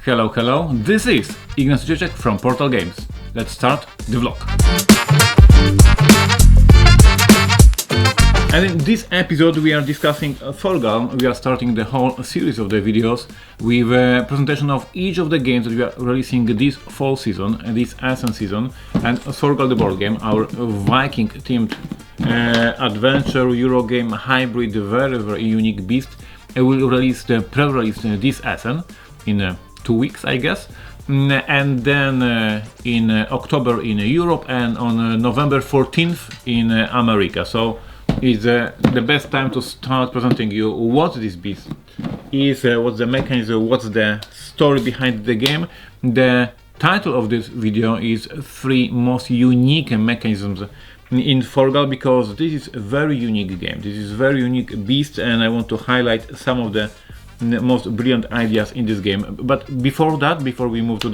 Hello, hello, this is Ignacy from Portal Games. Let's start the vlog. And in this episode we are discussing Forgal. We are starting the whole series of the videos with a presentation of each of the games that we are releasing this fall season, this Ascent season, and Forgal the board game, our Viking themed adventure Eurogame hybrid, very unique beast. Will release the pre-release this Ascent in 2 weeks, I guess, and then in October in Europe, and on November 14th in America. So it's the best time to start presenting you what this beast is, what's the mechanism, what's the story behind the game. The title of this video is 3 most unique mechanisms in Forgal, because this is a very unique game. This is a very unique beast, and I want to highlight some of the most brilliant ideas in this game. But before that, before we move to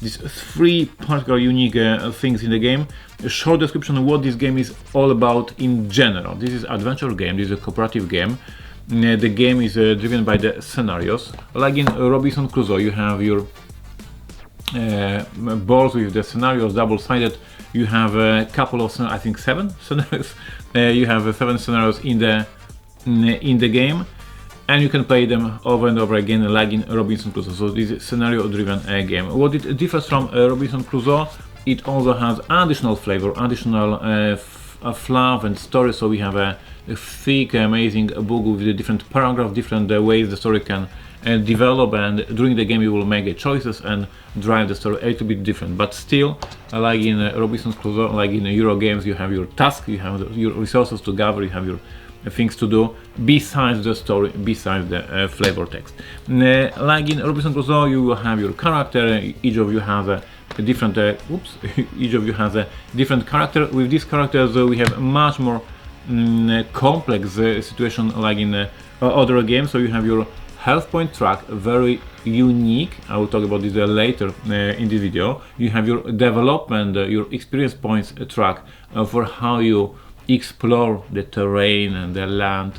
these 3 particular unique things in the game, a short description of what this game is all about in general. This is adventure game, this is a cooperative game. The game is driven by the scenarios. Like in Robinson Crusoe, you have your boards with the scenarios double-sided. You have a couple of, I think 7 scenarios. You have 7 scenarios in the game, and you can play them over and over again, like in Robinson Crusoe. So this is scenario-driven game. What it differs from Robinson Crusoe, it also has additional flavor, additional fluff and story. So we have a thick, amazing book with the different paragraphs, different ways the story can develop, and during the game you will make choices and drive the story a little bit different. But still, like in Robinson Crusoe, like in Euro games, you have your task, you have your resources to gather, you have your things to do besides the story, besides the flavor text. Like in Robinson Crusoe, you will have your character. Each of you has a different each of you has a different character. With these characters we have much more complex situation, like in other games. So you have your health point track, very unique. I will talk about this later in this video. You have your development, your experience points track for how you explore the terrain and the land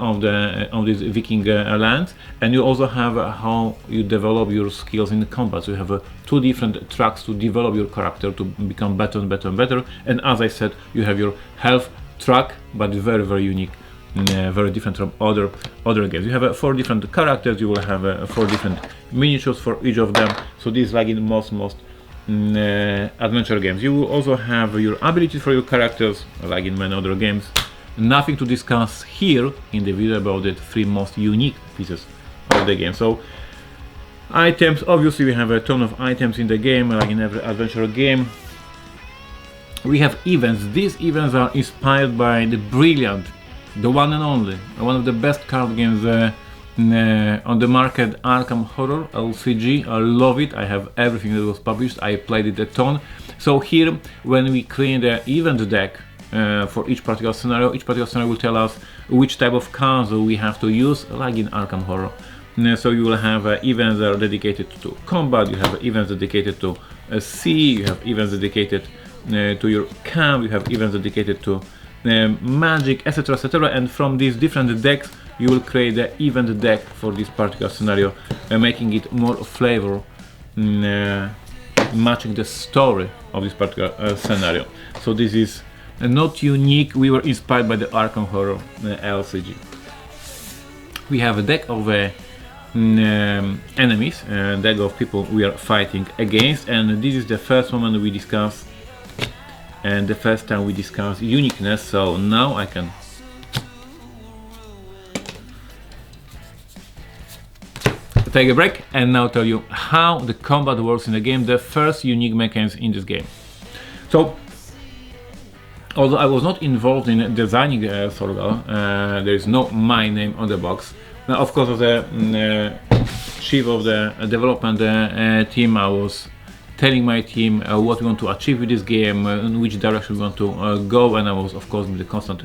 of this Viking land, and you also have how you develop your skills in combat. So you have 2 different tracks to develop your character to become better and better and better. And as I said, you have your health track, but very unique, very different from other games. You have 4 different characters. You will have 4 different miniatures for each of them. So this is like in most adventure games. You will also have your abilities for your characters, like in many other games. Nothing to discuss here in the video about the 3 most unique pieces of the game. So items, obviously we have a ton of items in the game, like in every adventure game. We have events. These events are inspired by the brilliant, the one and only, one of the best card games on the market, Arkham Horror LCG. I love it. I have everything that was published. I played it a ton. So here, when we create the event deck for each particular scenario will tell us which type of cards we have to use, like in Arkham Horror. So you will have events that are dedicated to combat. You have events dedicated to sea. You have events dedicated to your camp. You have events dedicated to magic, etc, etc. And from these different decks you will create the event deck for this particular scenario, making it more flavor, matching the story of this particular scenario. So this is not unique. We were inspired by the Arkham Horror LCG. We have a deck of enemies, a deck of people we are fighting against, and this is the first moment we discuss, and the first time we discuss uniqueness. So now I can take a break and now tell you how the combat works in the game, the first unique mechanism in this game. So although I was not involved in designing Forgal, there is no my name on the box. Now, of course, as the chief of the development team, I was telling my team what we want to achieve with this game, in which direction we want to go, and I was, of course, in the constant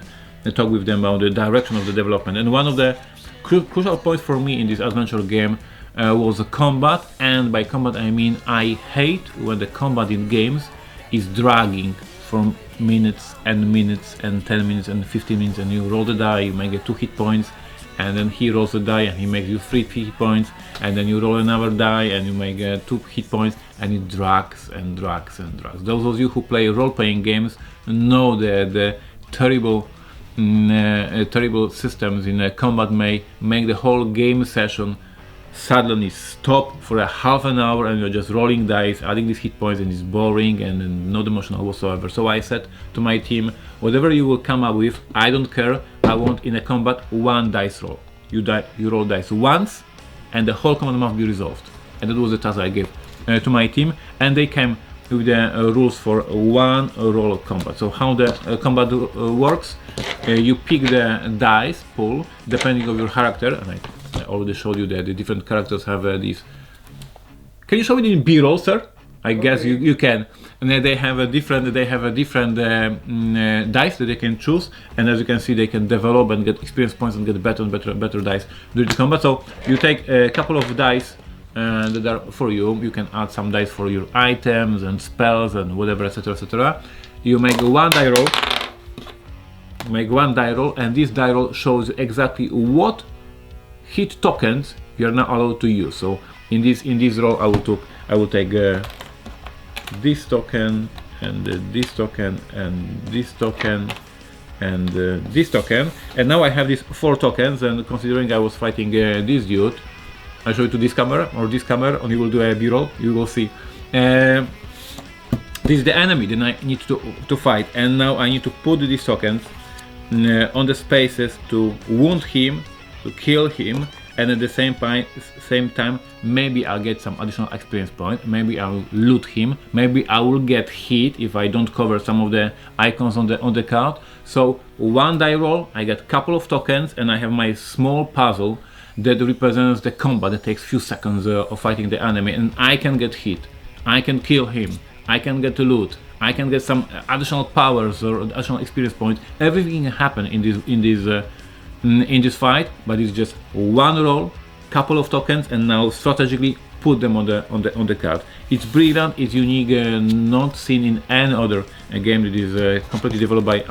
talk with them about the direction of the development. And one of the crucial points for me in this adventure game was the combat, and by combat I mean I hate when the combat in games is dragging from minutes and minutes and 10 minutes and 15 minutes, and you roll the die, you may get 2 hit points, and then he rolls a die and he makes you 3 hit points, and then you roll another die and you make 2 hit points, and it drags and drags and drags. Those of you who play role-playing games know the terrible terrible systems in combat may make the whole game session suddenly stop for a half an hour, and you're just rolling dice, adding these hit points, and it's boring and not emotional whatsoever. So I said to my team, whatever you will come up with, I don't care. I want in a combat 1 dice roll. You roll dice once, and the whole combat must be resolved. And that was the task I gave to my team, and they came with the rules for 1 roll of combat. So how the combat works, you pick the dice pool depending on your character, and I already showed you that the different characters have these. Can you show it in B-roll, sir? I guess you can. And then they have a different dice that they can choose, and as you can see, they can develop and get experience points and get better and better dice during the combat. So you take a couple of dice that are for you. You can add some dice for your items and spells and whatever, etc., etc. You make 1 die roll. And this die roll shows exactly what hit tokens you are now allowed to use. So in this roll, I will take this token and this token and this token and this token, and now I have these 4 tokens. And considering I was fighting this dude, I show it to this camera or this camera, and you will do a B-roll. You will see. This is the enemy that I need to fight, and now I need to put these tokens on the spaces to wound him, to kill him, and at the same time maybe I'll get some additional experience point, maybe I'll loot him, maybe I will get hit if I don't cover some of the icons on the card. So 1 die roll, I get a couple of tokens, and I have my small puzzle that represents the combat that takes few seconds of fighting the enemy, and I can get hit, I can kill him, I can get to loot, I can get some additional powers or additional experience points. Everything can happen in this fight, but it's just 1 roll, couple of tokens, and now strategically put them on the card. It's brilliant, it's unique, not seen in any other game that is completely developed by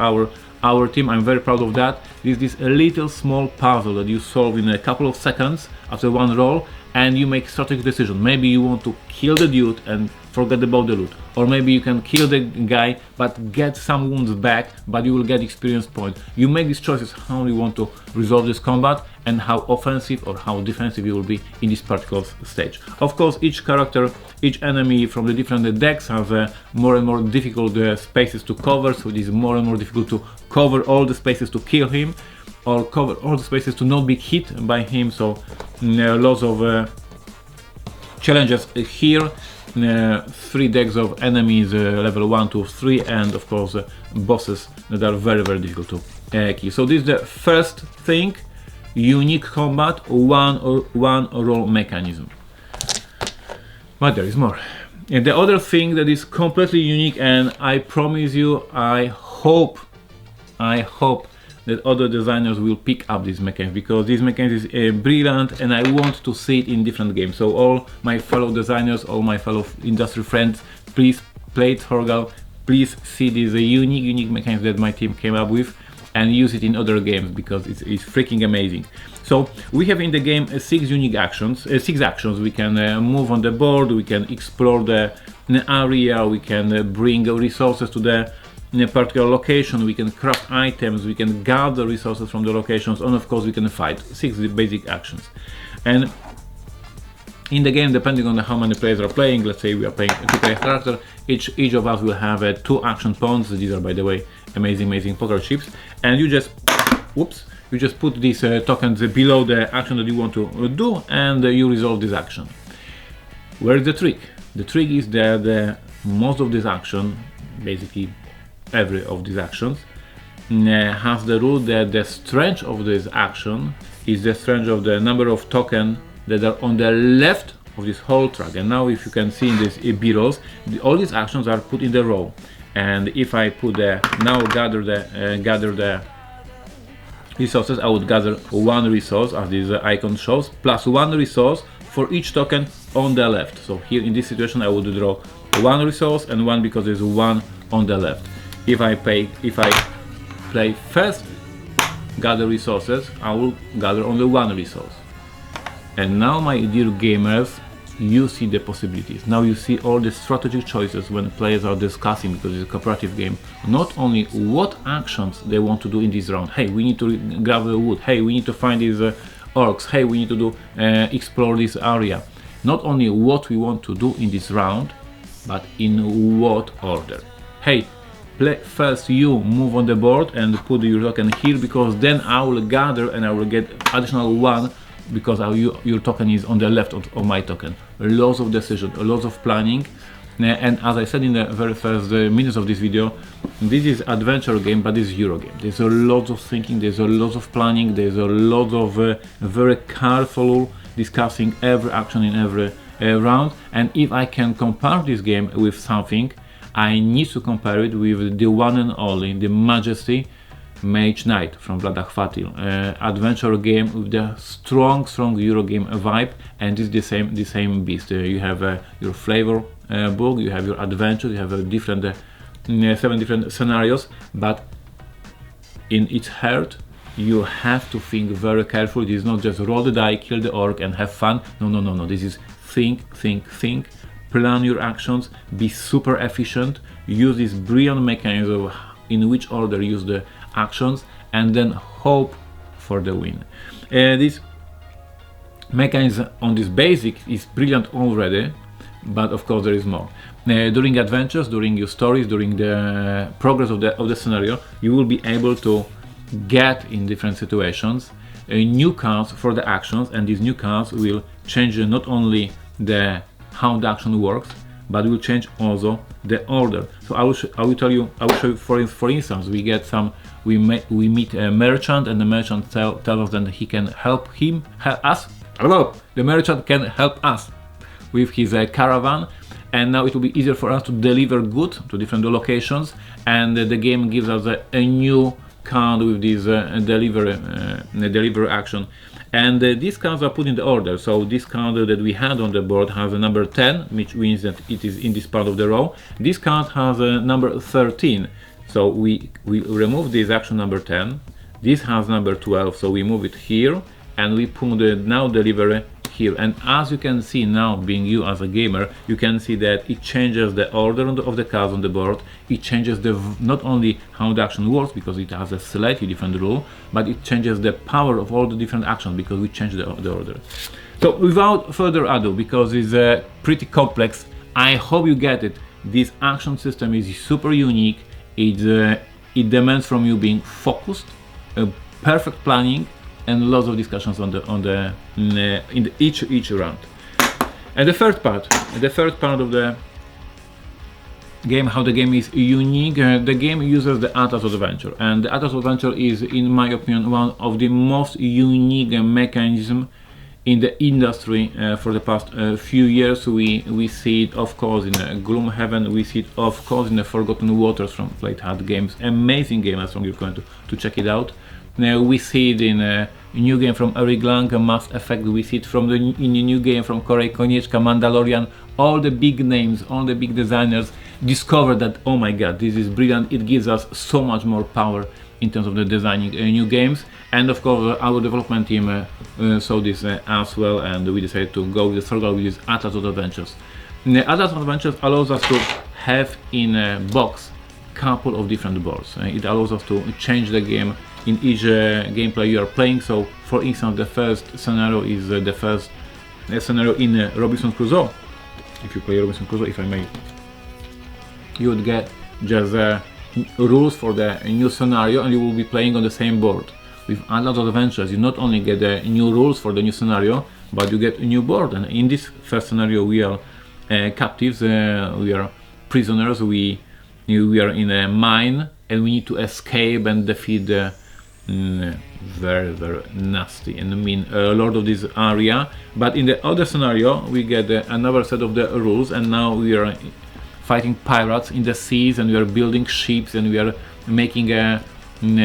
our team. I'm very proud of that. This is a little small puzzle that you solve in a couple of seconds after 1 roll, and you make strategic decision. Maybe you want to kill the dude and forget about the loot, or maybe you can kill the guy but get some wounds back, but you will get experience points. You make these choices how you want to resolve this combat and how offensive or how defensive you will be in this particular stage. Of course, each character, each enemy from the different decks has more and more difficult spaces to cover, so it is more and more difficult to cover all the spaces to kill him, or cover all the spaces to not be hit by him. So lots of challenges here. 3 decks of enemies, level 1, 2, 3, and of course bosses that are very difficult to kill. So this is the first thing, unique combat, 1 roll mechanism. But there is more. And the other thing that is completely unique, and I promise you, I hope that other designers will pick up this mechanism, because this mechanism is brilliant, and I want to see it in different games. So all my fellow designers, all my fellow industry friends, please play Torgal, please see this unique mechanism that my team came up with, and use it in other games, because it's freaking amazing. So we have in the game 6 unique actions, 6 actions. We can move on the board, we can explore the area, we can bring resources to the in a particular location, we can craft items, we can gather resources from the locations, and of course we can fight. 6 basic actions. And in the game, depending on how many players are playing, let's say we are playing a 2-player character, each of us will have 2 action pawns. These are, by the way, amazing poker chips, and you just put these tokens below the action that you want to do, and you resolve this action. Where is the trick? The trick is that most of this action, basically every of these actions, has the rule that the strength of this action is the strength of the number of tokens that are on the left of this whole track. And now, if you can see in these B-rolls, all these actions are put in the row. And if I put now gather the resources, I would gather 1 resource, as this icon shows, plus 1 resource for each token on the left. So here in this situation, I would draw 1 resource and 1 because there's 1 on the left. If I play first, gather resources, I will gather only one resource. And now, my dear gamers, you see the possibilities. Now you see all the strategic choices when players are discussing, because it's a cooperative game, not only what actions they want to do in this round. Hey, we need to grab the wood. Hey, we need to find these orcs. Hey, we need to do explore this area. Not only what we want to do in this round, but in what order. Hey, first you move on the board and put your token here, because then I will gather and I will get additional one, because your token is on the left of my token. Lots of decisions, lots of planning, and as I said in the very first minutes of this video, this is adventure game, but this is Euro game. There's a lot of thinking, there's a lot of planning, there's a lot of very careful discussing every action in every round. And if I can compare this game with something, I need to compare it with the one and only, the Majesty Mage Knight from Vlada Chvátil, adventure game with the strong Euro game vibe, and it's the same beast. You have your flavor book, you have your adventure, you have different 7 different scenarios, but in its heart you have to think very carefully. This is not just roll the die, kill the orc and have fun. No. This is think, plan your actions, be super efficient, use this brilliant mechanism in which order use the actions, and then hope for the win. This mechanism on this basic is brilliant already, but of course there is more. During adventures, during your stories, during the progress of the scenario, you will be able to get in different situations new cards for the actions, and these new cards will change not only how the action works, but will change also the order. So I will show you for instance, we meet a merchant, and the merchant tells us that he can help us. The merchant can help us with his caravan, and now it will be easier for us to deliver goods to different locations, and the game gives us a new card with this delivery action. And these cards are put in the order. So this card that we had on the board has a number 10, which means that it is in this part of the row. This card has a number 13, so we remove this action number 10. This has number 12, so we move it here, and we put the now delivery here. And as you can see now, being you as a gamer, you can see that it changes the order of the cards on the board. It changes not only how the action works, because it has a slightly different rule, but it changes the power of all the different actions, because we change the order. So without further ado, because it's pretty complex, I hope you get it. This action system is super unique. It demands from you being focused, perfect planning, and lots of discussions in each round. And the third part of the game, how the game is unique. The game uses the Atlas of Adventure, and the Atlas of Adventure is, in my opinion, one of the most unique mechanisms in the industry for the past few years. We see it, of course, in Gloomhaven. We see it, of course, in the Forgotten Waters from Flight Hut Games. Amazing game. I strongly recommend to check it out. We see it in a new game from Eric Lang, Mass Effect. We see it in a new game from Korey Konieczka, Mandalorian. All the big names, all the big designers discover that, oh my god, this is brilliant. It gives us so much more power in terms of the designing new games. And of course our development team saw this as well, and we decided to go with the circle with this Atlas of Adventures. The Atlas of Adventures allows us to have in a box couple of different boards. It allows us to change the game in each gameplay you are playing. So for instance, the first scenario is the first scenario in Robinson Crusoe. If you play Robinson Crusoe, if I may, you would get just rules for the new scenario, and you will be playing on the same board. With Atlas of Adventures, you not only get the new rules for the new scenario, but you get a new board. And in this first scenario, we are captives, we are prisoners, we are in a mine, and we need to escape and defeat the very nasty and mean lord of this area. But in the other scenario, we get another set of the rules, and now we are fighting pirates in the seas, and we are building ships, and we are making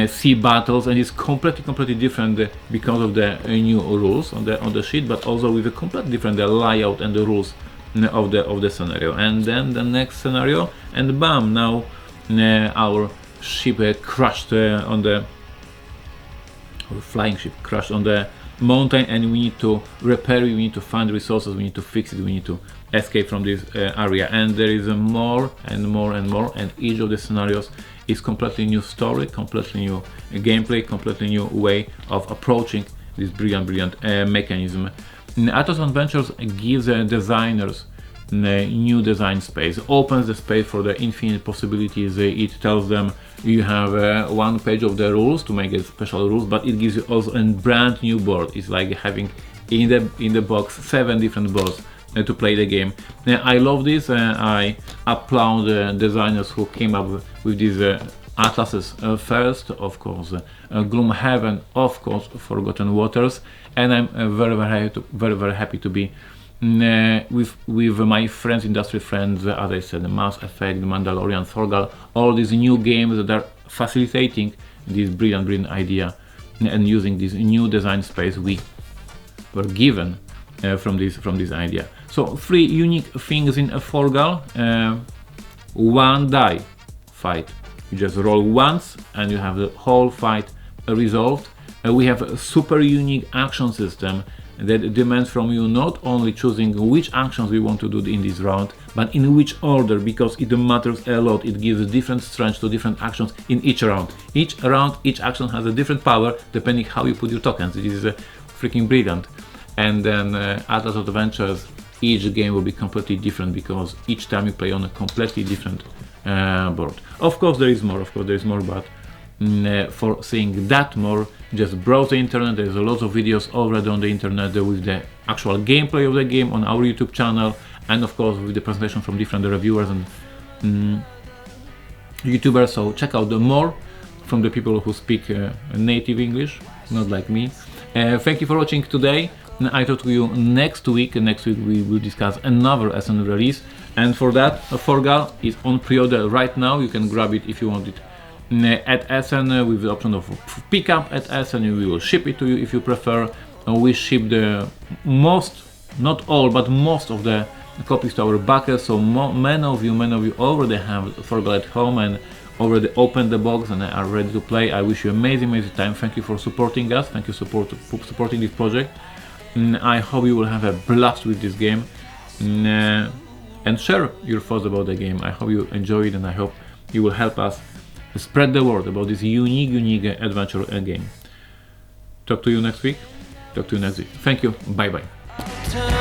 sea battles, and it's completely different because of the new rules on the sheet, but also with a completely different layout and the rules of the scenario. And then the next scenario, and bam, now our ship crashed on the or flying ship crashed on the mountain, and we need to repair it, we need to find resources, we need to fix it, we need to escape from this area. And there is more and more and more, and each of the scenarios is completely new story, completely new gameplay, completely new way of approaching this brilliant mechanism. Atos Adventures gives designers new design space, opens the space for the infinite possibilities. It tells them you have one page of the rules to make it special rules, but it gives you also a brand new board. It's like having in the box 7 different boards to play the game. I love this. I applaud the designers who came up with these atlases. First, of course, Gloomhaven, of course, Forgotten Waters, and I'm very happy to be with my friends, industry friends, as I said, Mass Effect, Mandalorian, Thorgal, all these new games that are facilitating this brilliant idea and using this new design space we were given from this idea. So 3 unique things in a Thorgal. One die fight. You just roll once and you have the whole fight resolved. We have a super unique action system that demands from you not only choosing which actions we want to do in this round, but in which order, because it matters a lot. It gives different strength to different actions in each round. Each action has a different power depending how you put your tokens. It is freaking brilliant. And then Atlas Adventures, each game will be completely different because each time you play on a completely different board. Of course there is more, but for seeing that more, just browse the internet. There's a lot of videos already on the internet with the actual gameplay of the game on our YouTube channel, and of course with the presentation from different reviewers and YouTubers. So check out the more from the people who speak native English, not like me. Thank you for watching today. I talk to you next week. Next week we will discuss another SN release, and for that, Thorgal is on pre-order right now. You can grab it if you want it at SN with the option of pickup at SN. We will ship it to you if you prefer. We ship the most, not all, but most of the copies to our backers. So many of you already have Thorgal at home and already opened the box and are ready to play. I wish you amazing time. Thank you for supporting us. Thank you for supporting this project. I hope you will have a blast with this game and share your thoughts about the game. I hope you enjoy it, and I hope you will help us spread the word about this unique adventure game. Talk to you next week. Thank you. Bye bye.